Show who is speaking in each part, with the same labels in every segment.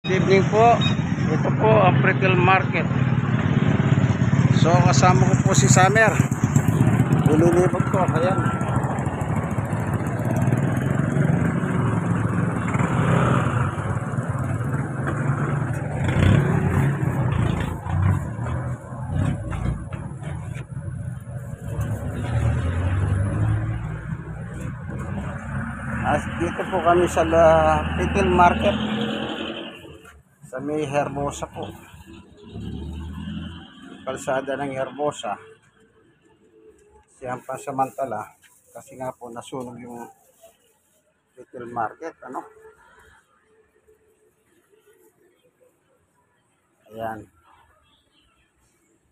Speaker 1: Good evening po. Ito po ang Pretzel Market. So kasama ko po si Summer. Ililibot ko. Ayan. Dito po kami sa Pretzel Market. Sa may Herbosa po. Kalsada ng Herbosa. Siyang pasamantala. Kasi nga po nasunog yung Pretzel Market. Ano? Ayan.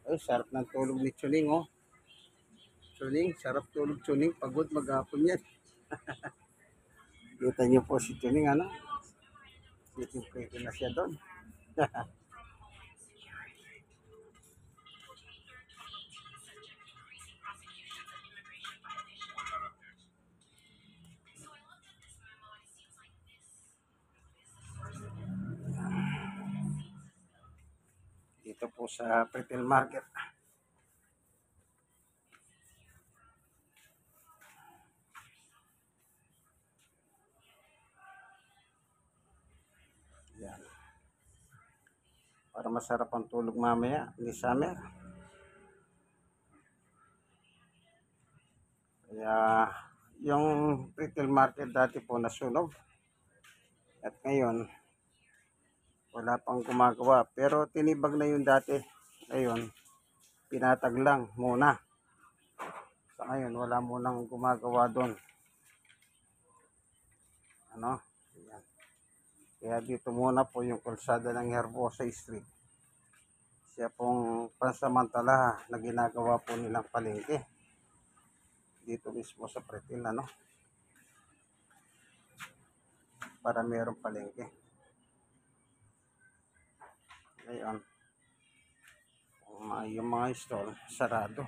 Speaker 1: Ay, sarap ng tulog ni Chuning, oh. Chuning, sarap tulog Chuning. Pagod maghapon yan. Kita niyo po si Chuning, ano? Sitting na siya doon. Dito po sa Pretzel Market. Yan. Para masarap ang tulog mamaya ni Summer. Kaya yung Pretzel Market dati po nasunog. At ngayon wala pang gumagawa. Pero tinibag na yun dati. Ngayon pinatag lang muna. Sa ngayon wala munang gumagawa doon. Ano? Yan. Kaya dito muna po yung kalsada ng Herbosa Street. Siya pong pansamantala na ginagawa po nilang palengke. Dito mismo sa Pretzel, ano? Para mayroong palengke. Ngayon, yung mga stall, sarado.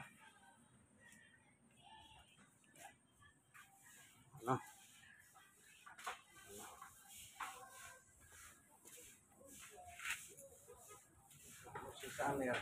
Speaker 1: Ano? Si Summer.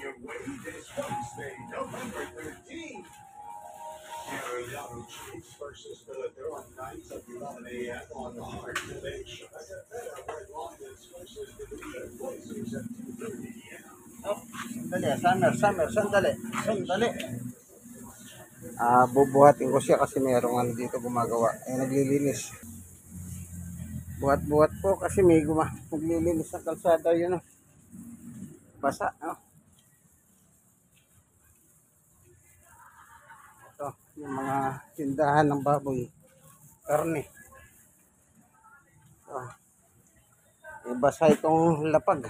Speaker 2: Your way this Wednesday, November 13th. Arellano Chiefs versus Villador, nights at 11 a.m. on the Heart Village. Red Lions versus the Division Blazers at 2:30 p.m.
Speaker 1: Oh, sandali, sandali. Bubuhatin ko siya kasi mayroong ano dito gumagawa. Naglilinis. Buhat-buhat po kasi may maglilinis sa kalsada yun. Oh. Basa, no? Ito, yung mga tindahan ng baboy. Karne. Ito. Basa itong lapag.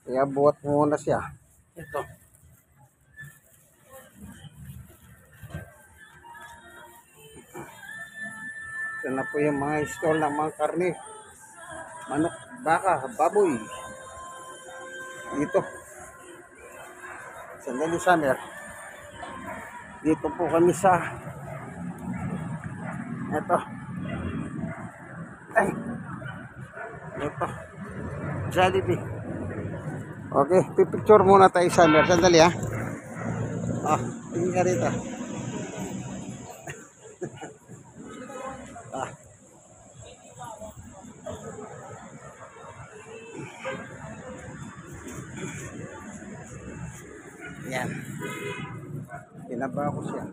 Speaker 1: Kaya buhat muna siya. Ito. Ito na po yung mga stall ng mga karne. Manok, baka, baboy. Dito. Sandali, Summer. Dito po kami sa ito. Ay. Ito. Jollibee. Okay, pipicture muna tayo, Summer. Sandali, ha. Tingin ka rito. Yan. Pinaba ko siya.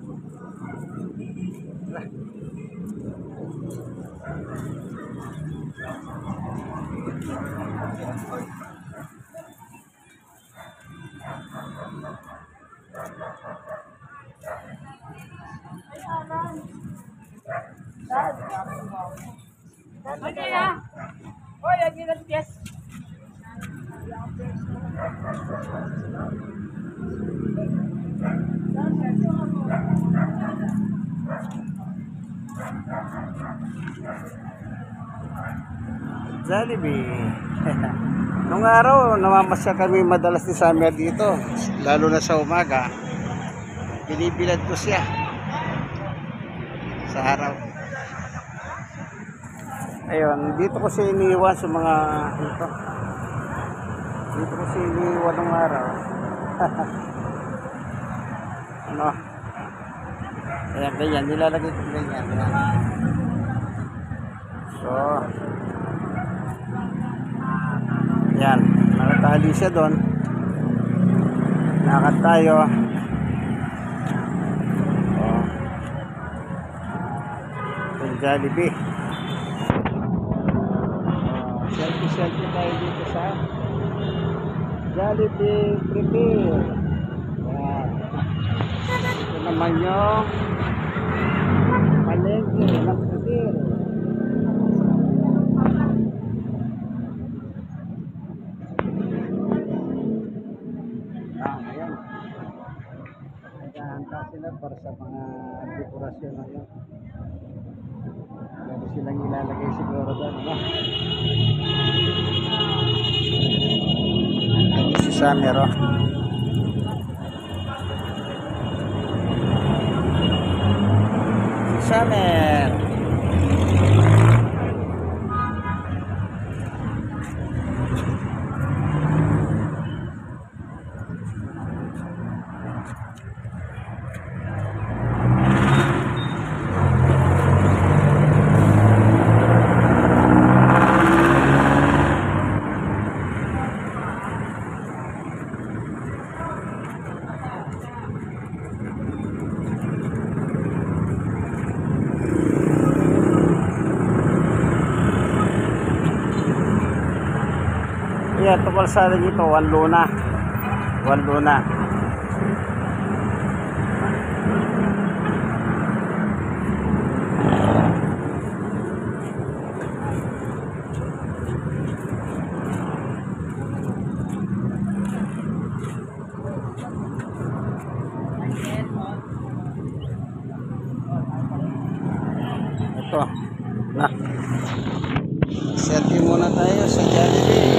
Speaker 3: Ano ya? Hoy, lagi na yes.
Speaker 1: Jollibee. Nung araw, namamasya kami madalas ni Summer dito, lalo na sa umaga. Binibilad ko siya sa araw. Ayun, dito ko siya iniiwan sa mga ito. Dito ko siya iniiwan ng araw. Ano? Ayan, ganyan. Nilalagay ko ganyan. Ayan. So, yan. Nakatali siya doon. Nakat tayo. Oh. Yung Jollibee. Selfie tayo dito sa Jollibee Prepare. Yan. Ito naman yung palengke ng Prepare. Ayan. Naghahanda sila para sa mga dekorasyon na yun. Meron silang ilalagay siguro doon, no? Ito si Summer, oh. Si Summer. Yan, tukol sa dito, Wanluna. Wanluna. Ito. Na. Selfie muna tayo sa Jollibee.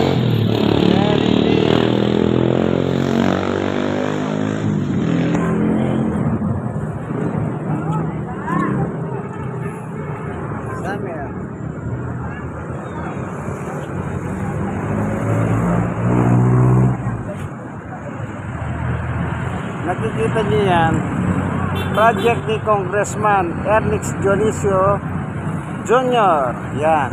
Speaker 1: Summer. Nakikita niyo yan, project ni Congressman Ernix Dionisio Jr. Yan,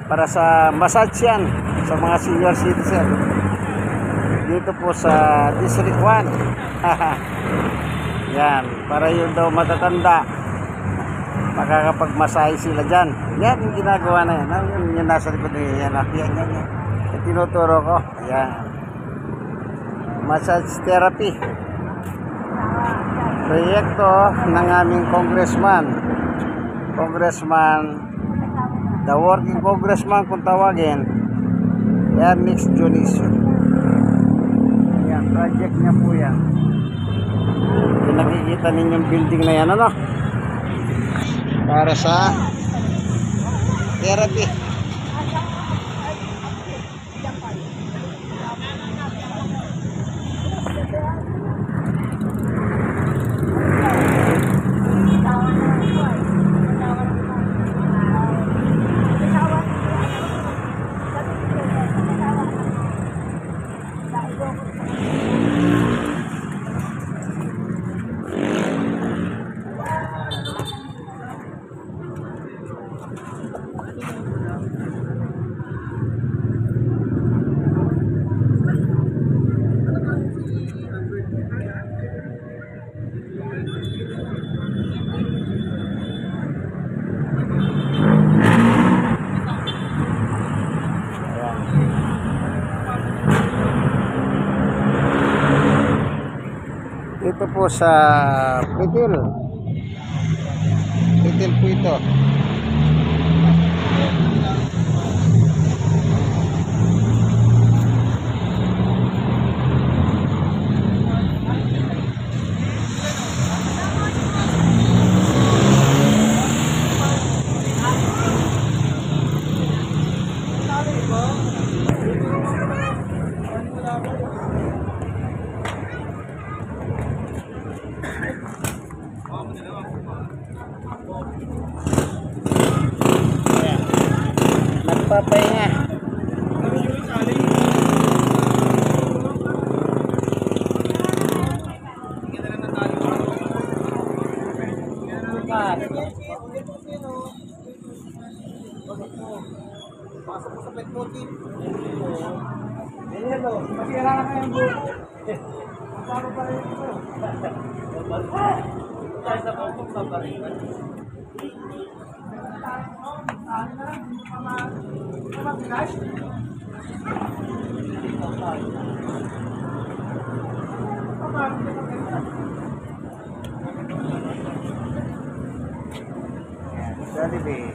Speaker 1: para sa massage yan sa mga senior citizen dito po sa District 1. Yan, para yun daw matatanda, makakapagmasahe sila dyan. Yan yung ginagawa na yan. Yung nasa likod niya. Yan. Yung tinuturo ko. Yan. Massage therapy. Proyekto ng aming congressman, the working congressman kung tawagin, Ernix Dionisio. Yan, project niya po yan. Yung nakikita ninyong building na yan, ano? Para sa therapy. Ito po sa Pitil po ito. nagpapahinga.
Speaker 3: Pasok ko sa pet motif. Ayan o, masira na kayong buko. Paano pa rin ito? Tayo sa bukong babarikan.
Speaker 1: Jollibee.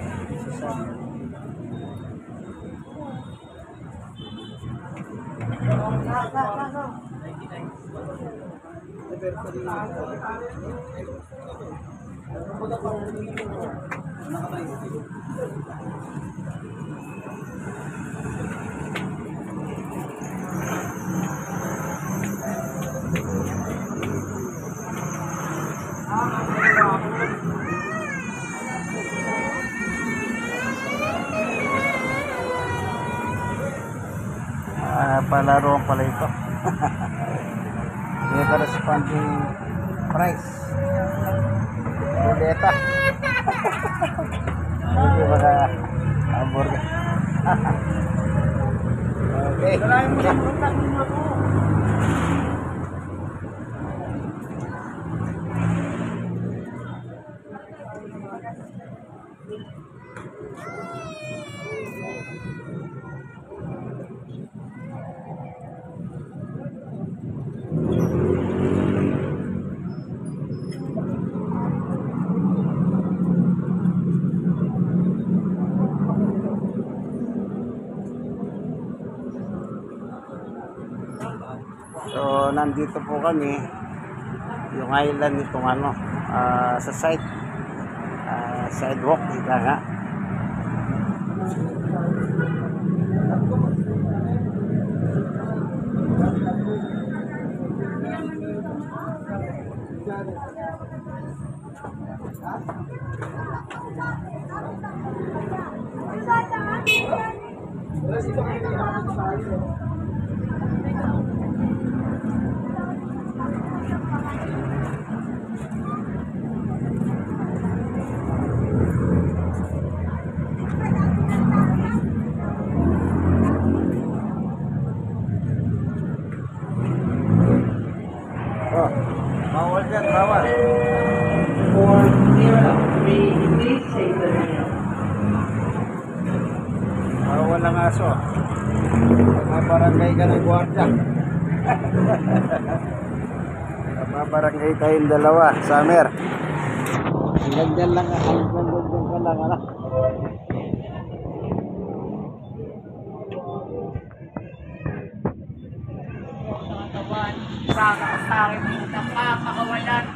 Speaker 1: Palaro pala ito. May corresponding price. Ruleta. Hindi mga hamburger. Okay. So nandito po kami yung island nitong ano sa sidewalk ika nga. Oh, bawal yan, bawal.
Speaker 4: 403, please take the wheel.
Speaker 1: Bawal ang aso. Mabarangay ka ng gwardiya. Mabarangay tayong dalawa, Summer. Hanggang dyan lang, hanggang dyan ka lang, ano?
Speaker 4: Baka sa akin, napakakawalan.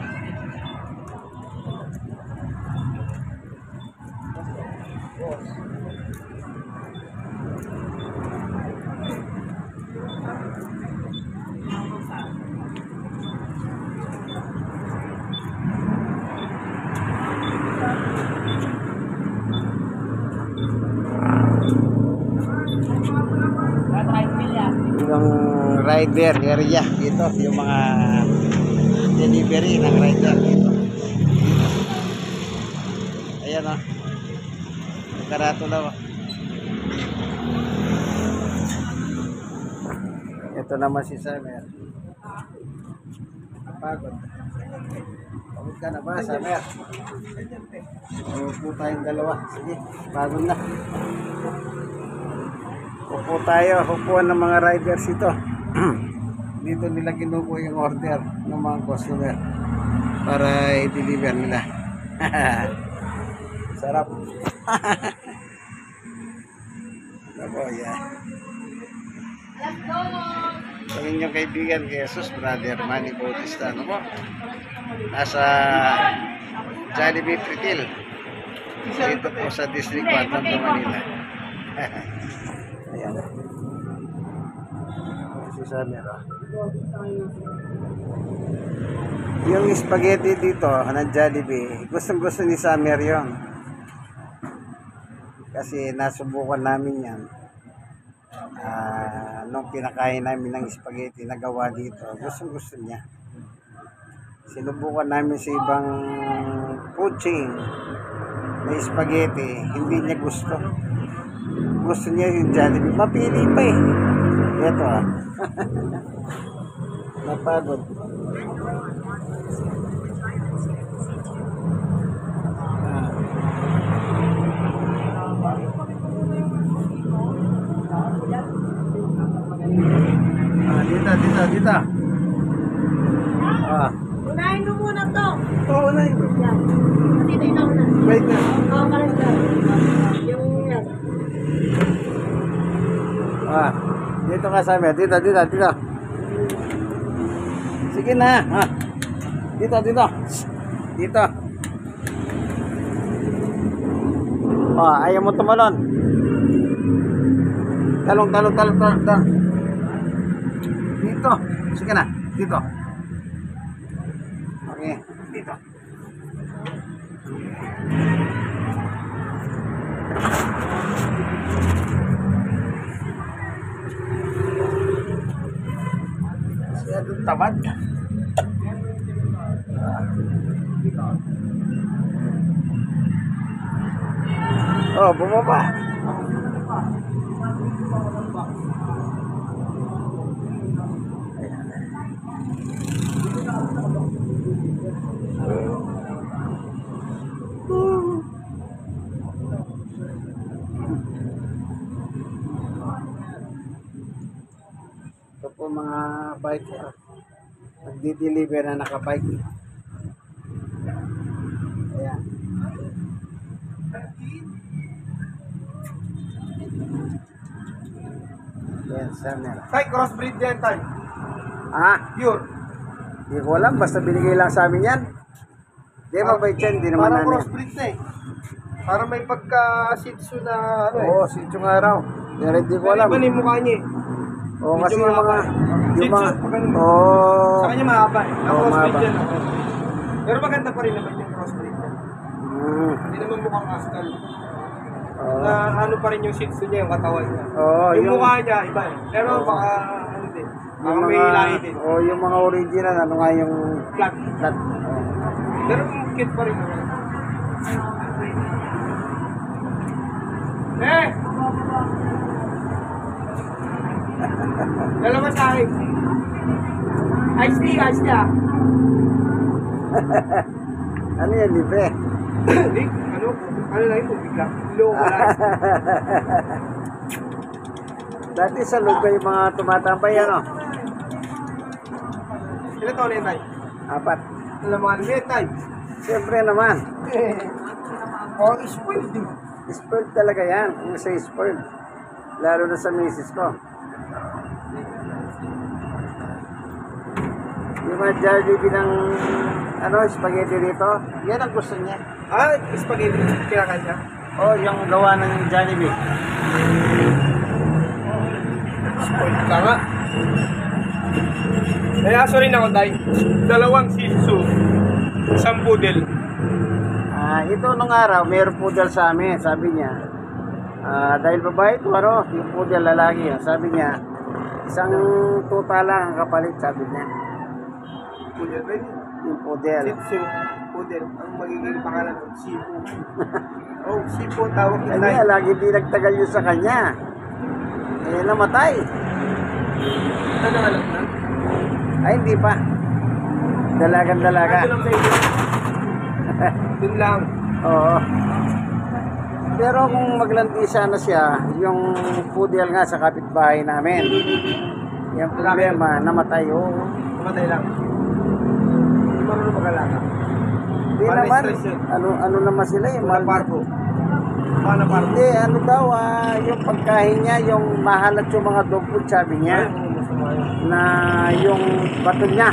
Speaker 1: Yung rider area dito, yung mga delivery ng rider dito. Ayan o, karato daw. Ito naman si Summer. Pagod. Pagod ka na ba, Summer? Upo tayong dalawa. Sige, pagod na. Upo tayo, upuan ng mga riders ito. Dito nila kinukuha yung order ng mga customer para i-deliver nila. Sarap. Ako, yeah. Sa inyong kaibigan, Jesus, Brother Manny Bautista, ano po? Nasa Jollibee Pretil. Dito po sa District 1 ng Manila. Ayan. Si Summer, oh. Yung spaghetti dito ng Jollibee, gustong gusto ni Summer yon. Kasi nasubukan namin yan. Nung pinakain namin ng spaghetti na gawa dito, gusto niya. Sinubukan namin sa ibang food chain na spaghetti, hindi niya gusto. Gusto niya yung Jollibee. Mapili pa eh. Ito Napagod. Dito.
Speaker 3: Unahin mo muna to.
Speaker 1: Oo na yun.
Speaker 3: Yan. Kasi ito yung nauna.
Speaker 1: Wait na.
Speaker 3: Oo, kalas ka. Yung yan.
Speaker 1: Dito ka sa amin. Dito. Sige na. Dito. Dito. Ayaw mo tumalon. Talong. Dito. Sige na. Dito. Okay. Dito. Siya doon tamad. Bumaba. Ito po mga biker. Nagdi-deliver na nakabike. Ayan. Yan, summer.
Speaker 5: Tay, crossbreed yan, tay.
Speaker 1: Pure. Hindi ko alam, basta binigay lang sa amin yan. Hindi, mabait yan, hindi naman
Speaker 5: Parang
Speaker 1: namin.
Speaker 5: crossbreed na eh. Parang may pagka-shih tzu na ano eh.
Speaker 1: Oo, sityo nga raw. Pero hindi ko alam.
Speaker 5: Iba na yung mukha niya eh.
Speaker 1: Oo, kasi
Speaker 5: medyo
Speaker 1: yung mga...
Speaker 5: mahaba.
Speaker 1: Yung
Speaker 5: Shih
Speaker 1: mga...
Speaker 5: Tzu, pag ganun.
Speaker 1: Oo.
Speaker 5: Sa kanya mahaba eh. Ang
Speaker 1: Oo,
Speaker 5: crossbreed
Speaker 1: mahaba.
Speaker 5: yan ako. Pero maganda pa rin naman yung crossbreed niya. Hindi naman mukhang askal.
Speaker 1: Oo.
Speaker 5: Na ano pa rin yung shih tzu niya, yung katawan niya.
Speaker 1: Oo,
Speaker 5: yung mukha niya, iba eh. Pero
Speaker 1: Oo.
Speaker 5: baka ano din. Baka
Speaker 1: Yung
Speaker 5: may
Speaker 1: mga...
Speaker 5: lahi din.
Speaker 1: Oo, yung mga original, ano nga yung...
Speaker 5: Flat.
Speaker 1: Flat.
Speaker 5: Pero cute pa rin naman. Eh! Dalawa sa akin. Ice tea ah.
Speaker 1: Ano yan, libre?
Speaker 5: Hindi, ano lang ito, bigla. Low, wala.
Speaker 1: Dati sa loob kayo mga tumatambay, ano?
Speaker 5: Ilan taon na yun, tay?
Speaker 1: 4.
Speaker 5: Alam mo, ano yun, tay?
Speaker 1: Siyempre naman.
Speaker 5: Oh, spoiled din.
Speaker 1: Spoiled talaga yan. Kung sa spoiled. Lalo na sa misis ko. Yung mga Jollibee ng ano, spaghetti dito, yan ang gusto niya.
Speaker 5: Spaghetti, kinakain niya.
Speaker 1: Oh, yung gawa ng Jollibee.
Speaker 5: Spoiled ka nga. May aso rin ako, tay. 2 shih tzu. 1 poodle.
Speaker 1: Ito nung araw, mayroong poodle sa amin. Sabi niya, dahil babae ito, ano, yung poodle lalaki. Sabi niya, isang tuta lang ang kapalit, sabi niya.
Speaker 5: Poodle ba yun?
Speaker 1: Yung poodle.
Speaker 5: Shih tzu. Poodle. Ang magiging pangalan ng Shifu. Oh, Shifu tawag ni tay.
Speaker 1: Kanya, lagi di nagtagal yun sa kanya. Namatay.
Speaker 5: Ano na alam na?
Speaker 1: Ay, hindi pa. Dalagan-dalaga.
Speaker 5: Ito lang sa inyo. Dun lang.
Speaker 1: Oo. Pero kung maglandi sana siya, yung poodle nga sa kapitbahay namin, yung problema, namatay. Oo.
Speaker 5: Pumatay lang. Hindi marunong mag-alaga.
Speaker 1: Hindi
Speaker 5: Parang
Speaker 1: naman.
Speaker 5: stress yun.
Speaker 1: Ano naman sila eh.
Speaker 5: Wala parko. Paano parko?
Speaker 1: Hindi, ano daw, yung pagkain niya, yung mahalat yung mga dog food, sabi niya, na yung bato niya.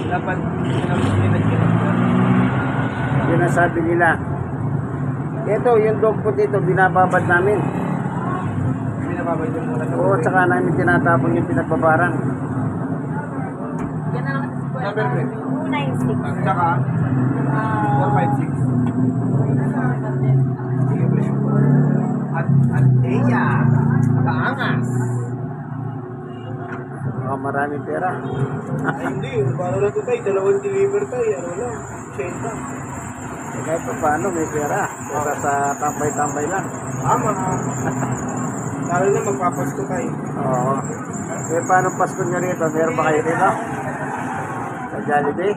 Speaker 5: Dapat pinag-pinag.
Speaker 1: Yun ang sabi nila. Ito, yung dog food dito, binababad namin.
Speaker 5: Pinababay yung mga
Speaker 1: Oo, tsaka namin tinatapon yung pinagbabaran.
Speaker 3: Yan na lang kasi po.
Speaker 5: Number plate.
Speaker 3: 296.
Speaker 5: Tsaka 456. Sige, presyo. At Eya. Kaangas.
Speaker 1: Oh, maraming pera.
Speaker 5: Ay, hindi. Paano na ito tayo? Dalawang deliver tayo. Ano lang? 80.
Speaker 1: Kahit pa paano may pera. Kesa sa tambay-tambay lang.
Speaker 5: Tama. Lalo na magpapasko tayo.
Speaker 1: Oo. Eh, paano Pasko nyo rito? Meron ba kayo rito? Sa Jollibee?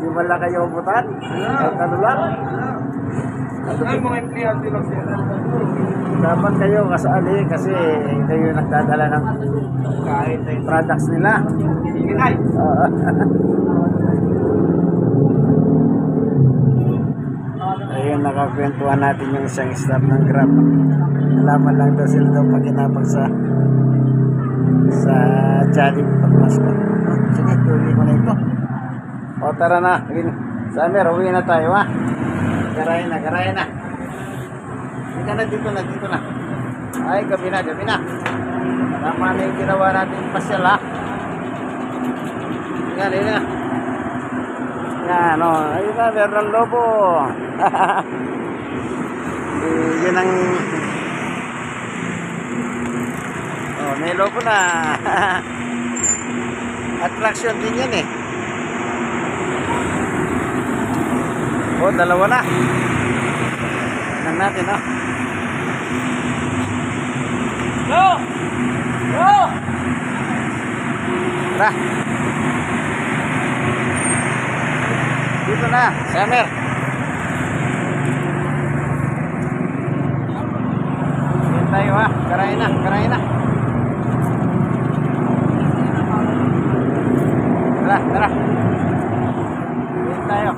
Speaker 1: Di ba lang kayo umutan? Kahit ano lang?
Speaker 5: Ay, mga empleyado lang sila.
Speaker 1: Dapat kayo kasali kasi kayo nagdadala ng
Speaker 5: Kahit tayo.
Speaker 1: products nila.
Speaker 5: Kinay.
Speaker 1: Oo. Ayun, nakakwentuhan natin yung isang staff ng Grab. Nalaman lang daw sila daw paginapag sa Jollibee pagpasko. Sige, tuloy ko na ito. O tara na. Summer, uwi na tayo ha. Garayan na. Dito na, dito na. Ay, gabi na. Tama na yung ginawa natin pasyal ha. Yan. Yan, o. Ayun na, meron ng lobo. Yun ang... Oh, may lobo na. Attraction din yan eh. Oh, dalawa na. Tingnan natin, oh.
Speaker 3: Go!
Speaker 1: Tara. Dito na, Summer. Yan tayo ha. Karain na. Tara. Yan tayo.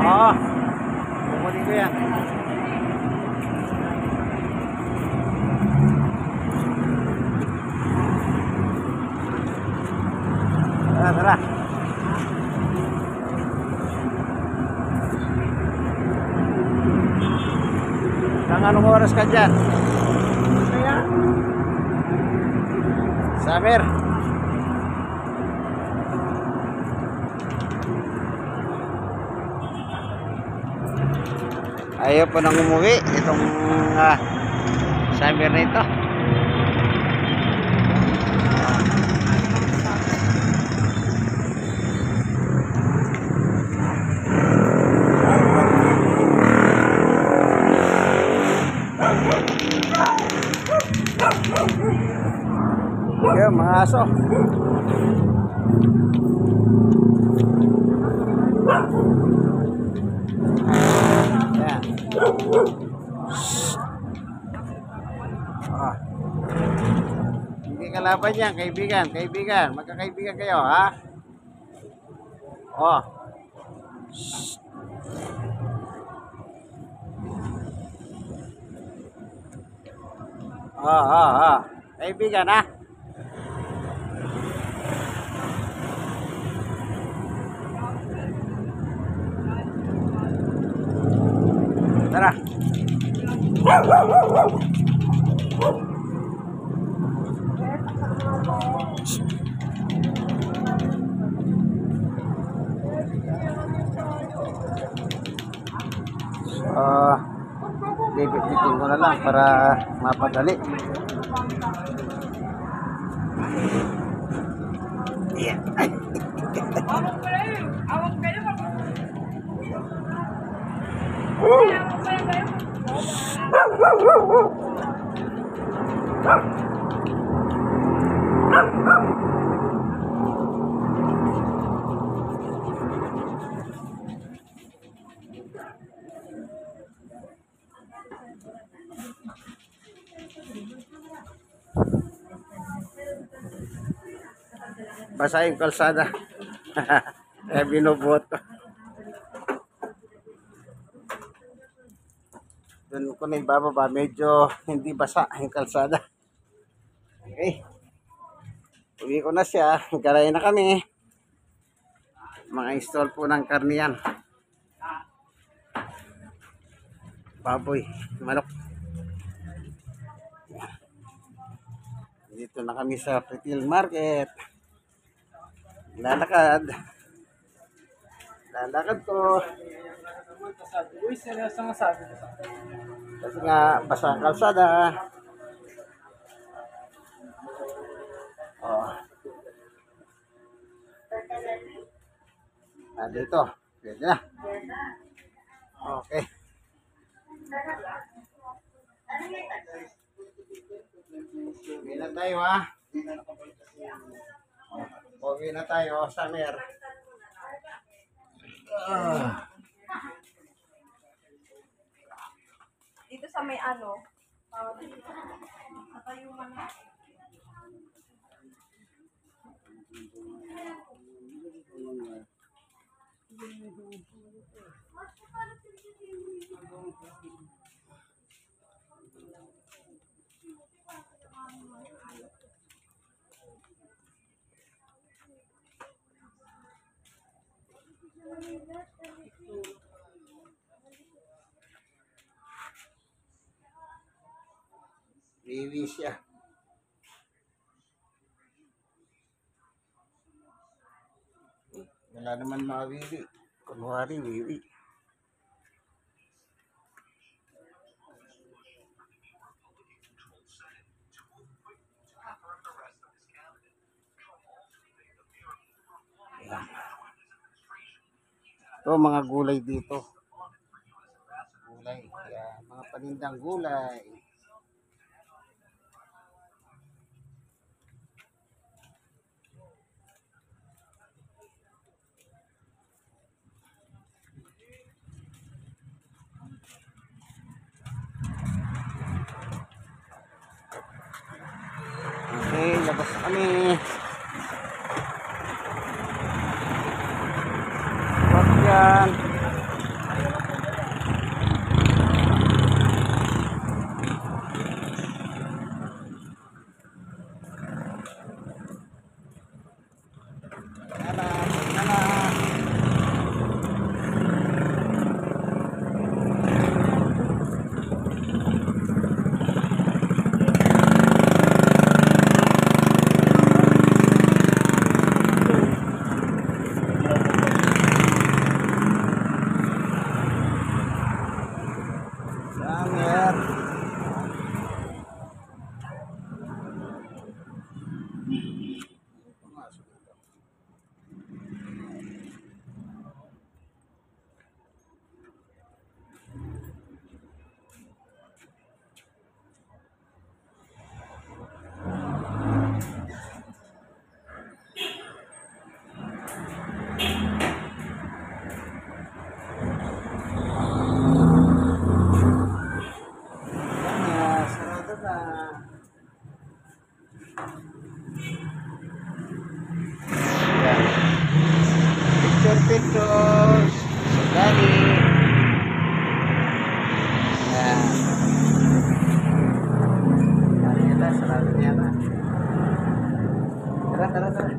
Speaker 1: Oo. Kukunin ko yan. Tara. Hanggang anong oras ka dyan? Summer. Ayaw po nang umuwi itong Summer na ito. Yan, mga aso. Yan. Ah. Hindi kalaban yan, kaibigan. Magkakaibigan kayo, ha? Oh. Kaibigan, ha? Tara. Bibit-bitin ko na lang para mapadali. Yeah.
Speaker 4: Awag kayo.
Speaker 1: Basa yung kalsada. Eh, binubuot ko. Doon ko na ibababa. Medyo hindi basa yung kalsada. Okay. Uwi ko na siya. Garay na kami. Mga install po ng karniyan. Baboy. Manok. Dito na kami sa retail market. Lalakad. Lalakad ko.
Speaker 3: Uy, seryoso nga sabi ko sa
Speaker 1: Kasi nga, basa ang kalsada. Oh. Dito. Pwede na. Okay. Uwi na tayo ha. Uwi na tayo, Summer.
Speaker 6: Dito sa may ano, nakayuman na.
Speaker 1: Wiwi siya. Wala naman mga wiwi. Kunwari wiwi. Ayan. Ito mga gulay dito. Gulay. Ayan, mga panindang gulay. Okay, labas na kami. Wag yan. Tara, tara. Summer. Sarado na. Pictures. Dali. Ayan. Dali na, sarado niya na. Tara, tara, tara.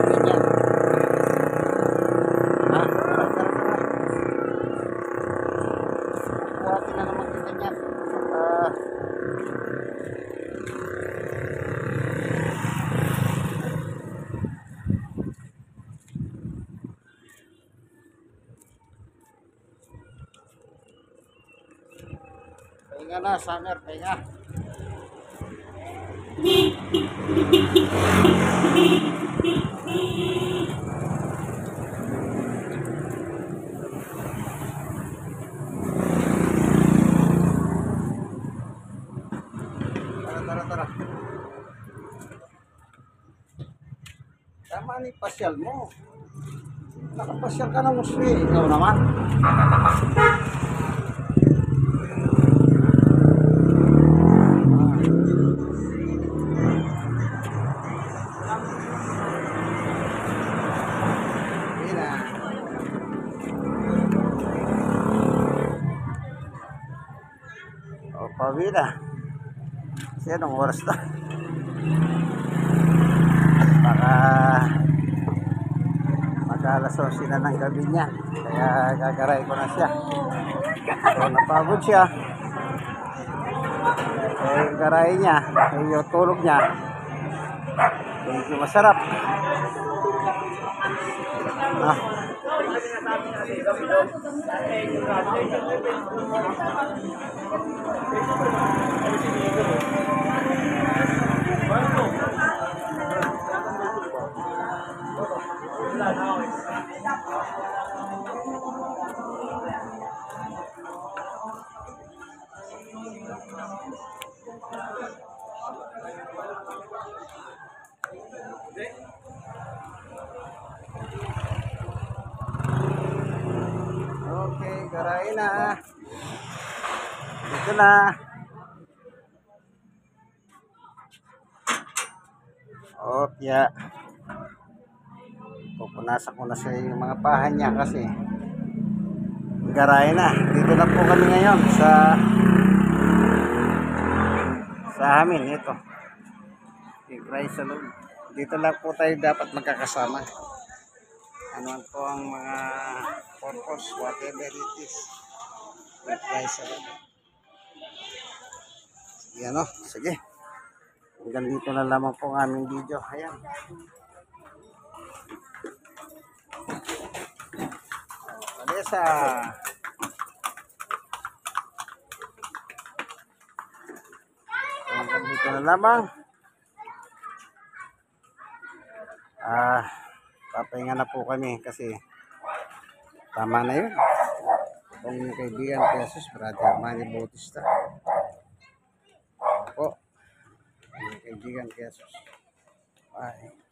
Speaker 1: Ganyan. Ha? Tara, tara, tara. Buhatin na naman yung ganyan. Pahinga na, Summer, pahinga. Tara, tara, tara. Tama ni pasyal mo. Nakapasyal ka ng Musli. Ikaw naman. Pauwi na. Kasi anong oras na? Baka mag-alas 11 na ng gabi niya. Kaya gagaray ko na siya. So napagod siya. Eh yung garay niya, yung tulog niya, medyo masarap. Ah. Okay, garay na. Dito na. Okay. Pupunasan ko na sa yung mga pahan niya kasi garay na. Dito na po kami ngayon sa amin. Ito. Yung rice salon. Dito lang po tayo dapat magkakasama. Ano po ang mga purpose, whatever it is. With rice salon. Sige ano, sige. Hanggang dito na lamang po ang aming video. Ayan. Alesa. Hanggang dito na lamang. Papahinga na po kami kasi tama na yun. Itong kaibigan ko Jesus, Brother Manny Bautista. Po. Kaibigan ko Jesus. Bye.